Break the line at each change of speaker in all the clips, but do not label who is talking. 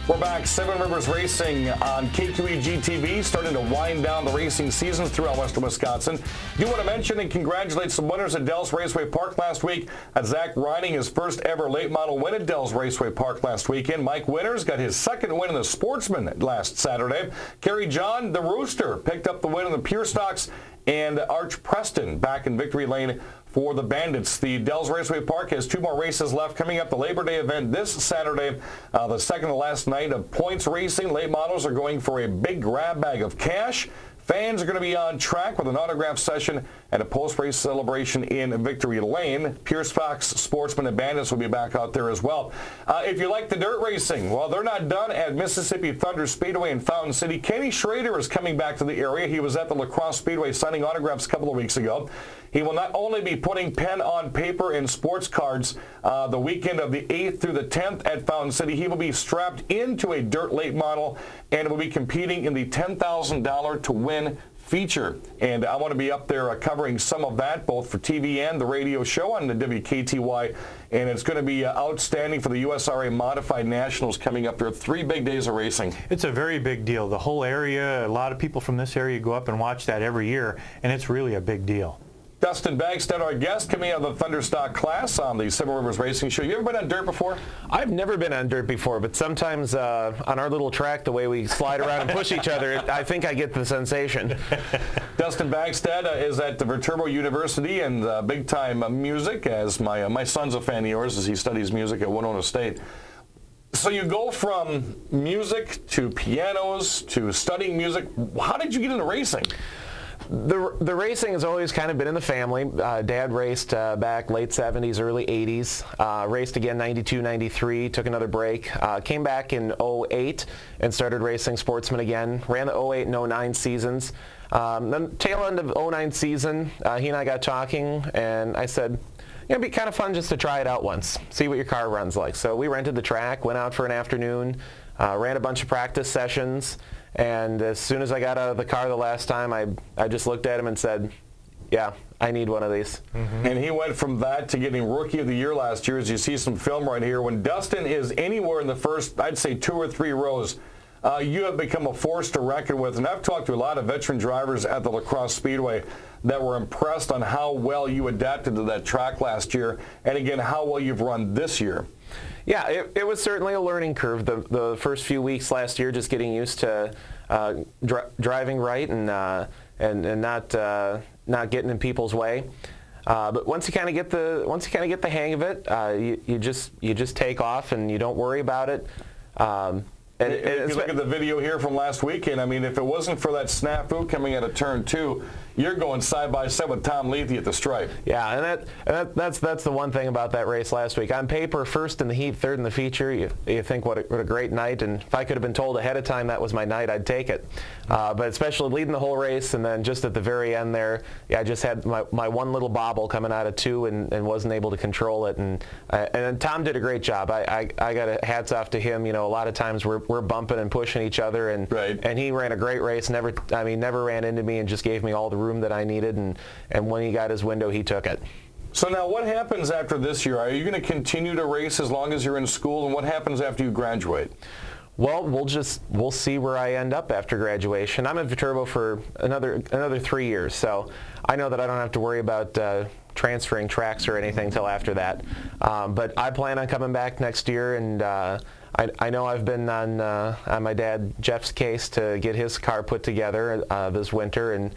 We're back. Seven Rivers Racing on KQEG TV, starting to wind down the racing season throughout western Wisconsin. Do want to mention and congratulate some winners at Dells Raceway Park last week. Zach Reining, his first ever late model win at Dells Raceway Park last weekend. Mike Winters got his second win in the Sportsman last Saturday. Kerry John, the Rooster, picked up the win in the Pure Stocks. And Arch Preston back in victory lane for the Bandits. The Dells Raceway Park has two more races left coming up. The Labor Day event this Saturday, the second to last night of points racing. Late models are going for a big grab bag of cash. Fans are going to be on track with an autograph session and a post-race celebration in Victory Lane. Pierce Fox, Sportsman, and Bandits will be back out there as well. If you like the dirt racing, well, they're not done at Mississippi Thunder Speedway in Fountain City. Kenny Schrader is coming back to the area. He was at the Crosse Speedway signing autographs a couple of weeks ago. He will not only be putting pen on paper in sports cards the weekend of the 8th through the 10th at Fountain City. He will be strapped into a dirt late model and will be competing in the $10,000 to win feature. And I want to be up there covering some of that, both for TV and the radio show on the WKTY. And it's going to be outstanding for the USRA Modified Nationals coming up there. 3 big days of racing.
It's a very big deal. The whole area, a lot of people from this area go up and watch that every year, and it's really a big deal.
Dustin Bagstad, our guest, coming out of the Thunderstock class on the Seven Rivers Racing Show. You ever been on dirt before?
I've never been on dirt before, but sometimes on our little track, the way we slide around and push each other, I think I get the sensation.
Dustin Bagstad is at the Viterbo University and big-time music, as my son's a fan of yours as he studies music at Winona State. So you go from music to pianos to studying music. How did you get into racing?
The racing has always kind of been in the family. Dad raced back late 70s, early 80s. Raced again 92, 93, took another break. Came back in 08 and started racing Sportsman again. Ran the 08 and 09 seasons. Then tail end of 09 season, he and I got talking, and I said, it'd be kind of fun just to try it out once, see what your car runs like. So we rented the track, went out for an afternoon, ran a bunch of practice sessions. And as soon as I got out of the car the last time, I just looked at him and said, yeah, I need one of these.
Mm-hmm. And he went from that to getting Rookie of the Year last year. As you see some film right here, when Dustin is anywhere in the first, I'd say 2 or 3 rows, you have become a force to reckon with. And I've talked to a lot of veteran drivers at the Crosse Speedway that were impressed on how well you adapted to that track last year, and again, how well you've run this year.
Yeah, it was certainly a learning curve. The first few weeks last year, just getting used to driving right and not getting in people's way. But once you kind of get the hang of it, you just take off and you don't worry about it. And
if you look at the video here from last weekend, I mean, if it wasn't for that snafu coming out of turn 2, you're going side by side with Tom Lethe at the stripe.
Yeah, and that's the one thing about that race last week. On paper, first in the heat, third in the feature, you think what a great night. And if I could have been told ahead of time that was my night, I'd take it. But especially leading the whole race, and then just at the very end there, yeah, I just had my one little bobble coming out of 2 and wasn't able to control it. And Tom did a great job. I got a hats off to him. You know, a lot of times we're bumping and pushing each other, and
right.
And he ran a great race. Never ran into me and just gave me all the room that I needed, and when he got his window, he took it.
So now what happens after this year? Are you going to continue to race as long as you're in school, and what happens after you graduate?
Well, we'll see where I end up after graduation. I'm at Viterbo for another 3 years, so I know that I don't have to worry about transferring tracks or anything till after that. But I plan on coming back next year, and I know I've been on my dad Jeff's case to get his car put together this winter, and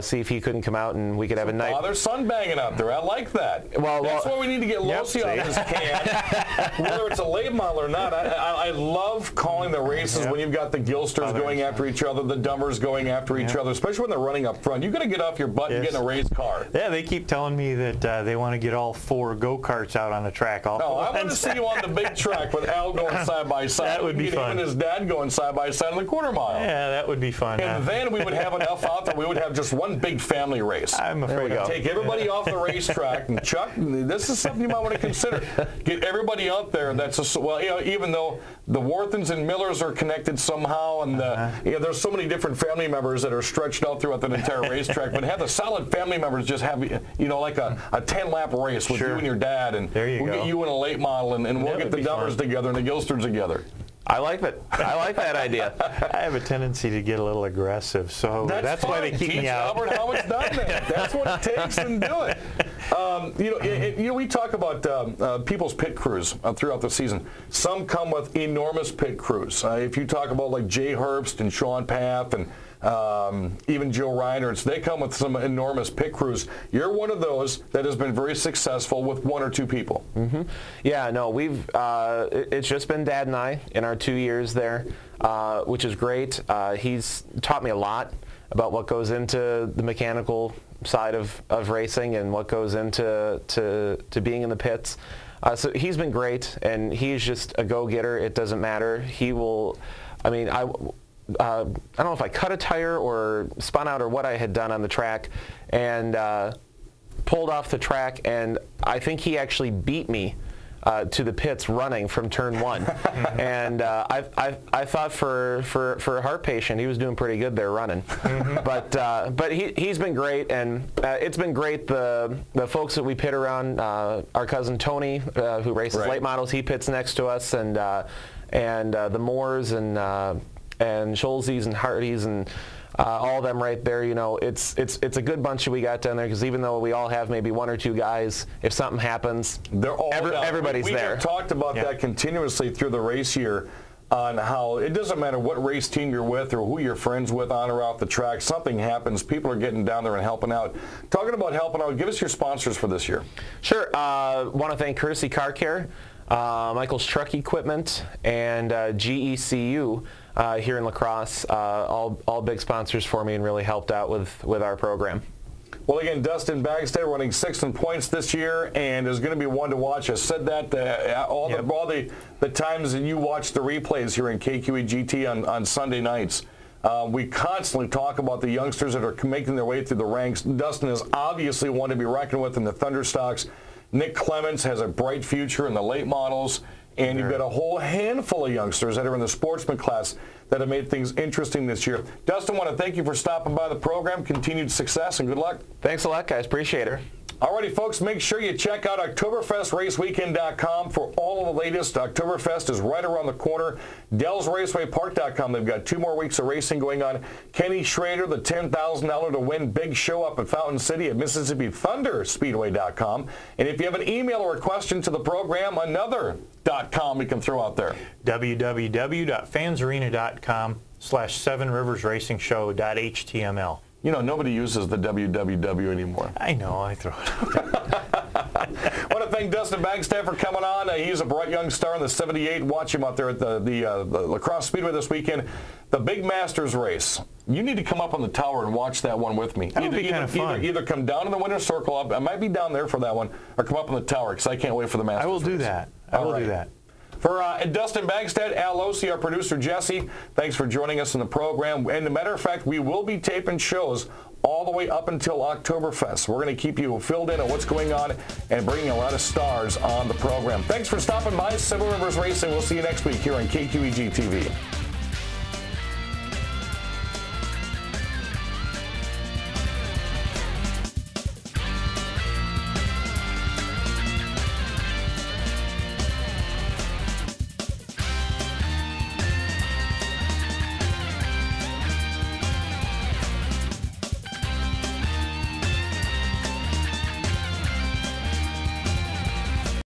see if he couldn't come out and we could have a night.
Father-son banging out there. I like that.
Well,
that's why we need to get Losi on this can. Whether it's a late model or not, I love calling the races when you've got the Gilsters going after each other, the Dummers going after each other, especially when they're running up front. You've got to get off your butt and get in a race car.
Yeah, they keep telling me that they want to get all 4 go-karts out on the track.
No, I want to see you on the big track with Al going side by side.
That would be fun.
Him and his dad going side by side in the quarter mile.
Yeah, that would be fun.
And then we would have enough out there. We would have just one big family race.
I'm afraid
to take everybody off the racetrack. And Chuck, this is something you might want to consider. Get everybody out there. Well, you know, even though the Worthens and Millers are connected somehow, and you know, there's so many different family members that are stretched out throughout the entire racetrack. But have the solid family members just have, you know, like a 10-lap race with you and your dad, and we'll get you in a late model, and we'll get the Dummers together and the Gilsters together.
I like that. I like that idea.
I have a tendency to get a little aggressive, so that's why they keep me out.
Albert how it's done that. That's what it takes, and do it. We talk about people's pit crews throughout the season. Some come with enormous pit crews. If you talk about like Jay Herbst and Sean Path and even Joe Reiners, they come with some enormous pit crews. You're one of those that has been very successful with one or two people.
Mm-hmm. Yeah, no, it's just been Dad and I in our 2 years there, which is great. He's taught me a lot about what goes into the mechanical side of racing and what goes into being in the pits. So he's been great, and he's just a go-getter. It doesn't matter. He will, I don't know if I cut a tire or spun out or what I had done on the track, and pulled off the track, and I think he actually beat me to the pits running from turn 1. And I thought for a heart patient, he was doing pretty good there running. But he's been great, and it's been great. The folks that we pit around, our cousin Tony, who races late models, he pits next to us, and the Moores and Scholzes and Hardys and all of them right there. It's a good bunch that we got down there, because even though we all have maybe one or two guys, if something happens, everybody's there.
We have talked about that continuously through the race year, on how it doesn't matter what race team you're with or who you're friends with on or off the track. Something happens, people are getting down there and helping out. Talking about helping out, give us your sponsors for this year.
Sure. Want to thank Courtesy Car Care, Michael's Truck Equipment, and GECU here in La Crosse, all big sponsors for me and really helped out with our program.
Well, again, Dustin Bagstad running 6th in points this year, and is going to be one to watch. I said that all the times that you watch the replays here in KQE GT on Sunday nights. We constantly talk about the youngsters that are making their way through the ranks. Dustin is obviously one to be reckoned with in the Thunderstocks. Nick Clements has a bright future in the late models. And you've got a whole handful of youngsters that are in the sportsman class that have made things interesting this year. Dustin, I want to thank you for stopping by the program. Continued success and good luck.
Thanks a lot, guys. Appreciate it.
Alrighty, folks, make sure you check out OktoberfestRaceWeekend.com for all of the latest. Oktoberfest is right around the corner. DellsRacewayPark.com. They've got 2 more weeks of racing going on. Kenny Schrader, the $10,000 to win big show up at Fountain City at Mississippi Thunderspeedway.com. And if you have an email or a question to the program, another.com we can throw out there.
www.fansarena.com/7riversracingshow.html.
Nobody uses the www anymore.
I know, I throw it out there.
I want to thank Dustin Bagstad for coming on. He's a bright young star in the 78. Watch him out there at the Crosse Speedway this weekend. The big Masters race. You need to come up on the tower and watch that one with me.
That would be kind of fun.
Either come down to the winner's circle, I might be down there for that one, or come up on the tower, because I can't wait for the Masters
I will do
race.
that. I will do that.
For Dustin Bagstad, Al Losi, our producer Jesse, thanks for joining us in the program. And as a matter of fact, we will be taping shows all the way up until Oktoberfest. We're going to keep you filled in on what's going on and bringing a lot of stars on the program. Thanks for stopping by, Seven Rivers Racing. We'll see you next week here on KQEG TV.